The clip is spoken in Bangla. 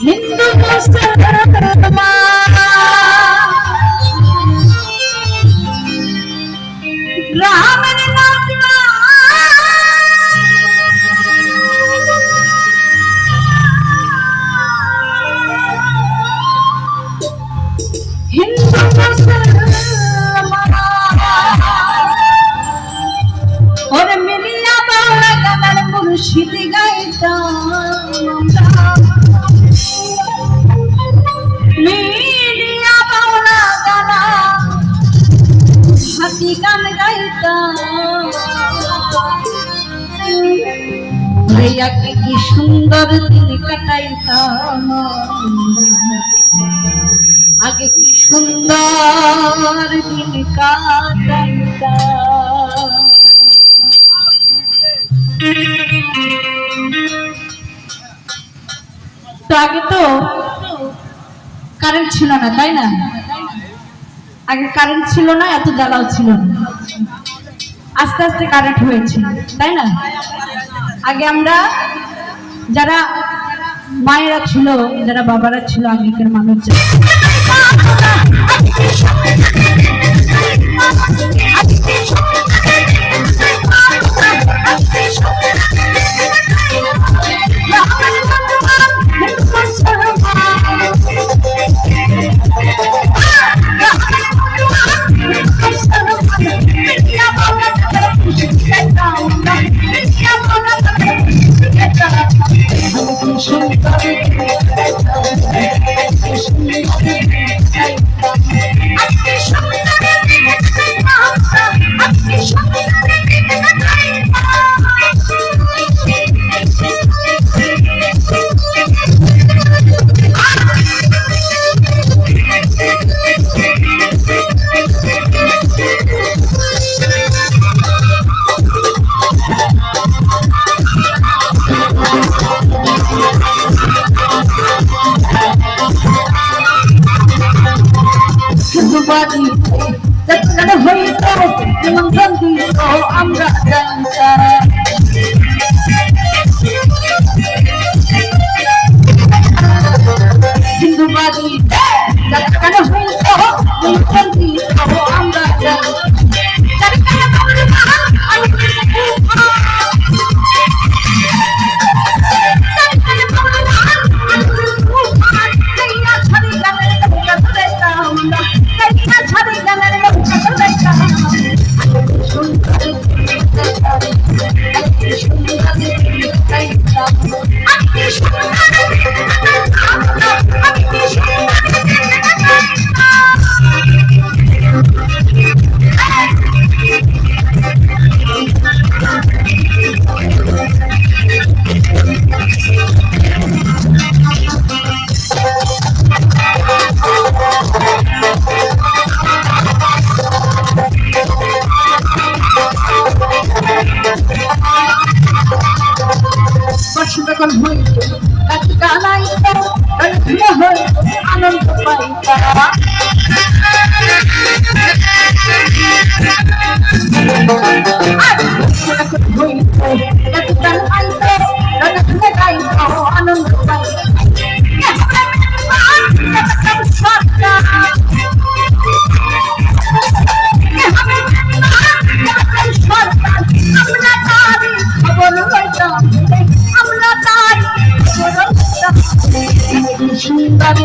হিন্দু মুসলমান রামের নাম হিন্দু মুসলমান ওরে মিলিয়া বাংলা গানের মুর্শিদ গাইতাম মিলিয়া বাংলা গানা হাসি গান গাইতাম রেয়াকে কি সুন্দর দিন কাটাইতাম আগে কি সুন্দর দিন কাটাইতাম তো আগে তো কারেন্ট ছিল না তাই না আগে কারেন্ট ছিল না এত জ্বালাও ছিল না আস্তে আস্তে কারেন্ট হয়েছে তাই না আগে আমরা যারা মায়েরা ছিল যারা বাবারা ছিল আগেকার মানুষ আমরা হিন্দুবাদী কেন হইত আমরা যখন হইত আনন্দ পাইতা আনন্দ সুন্দর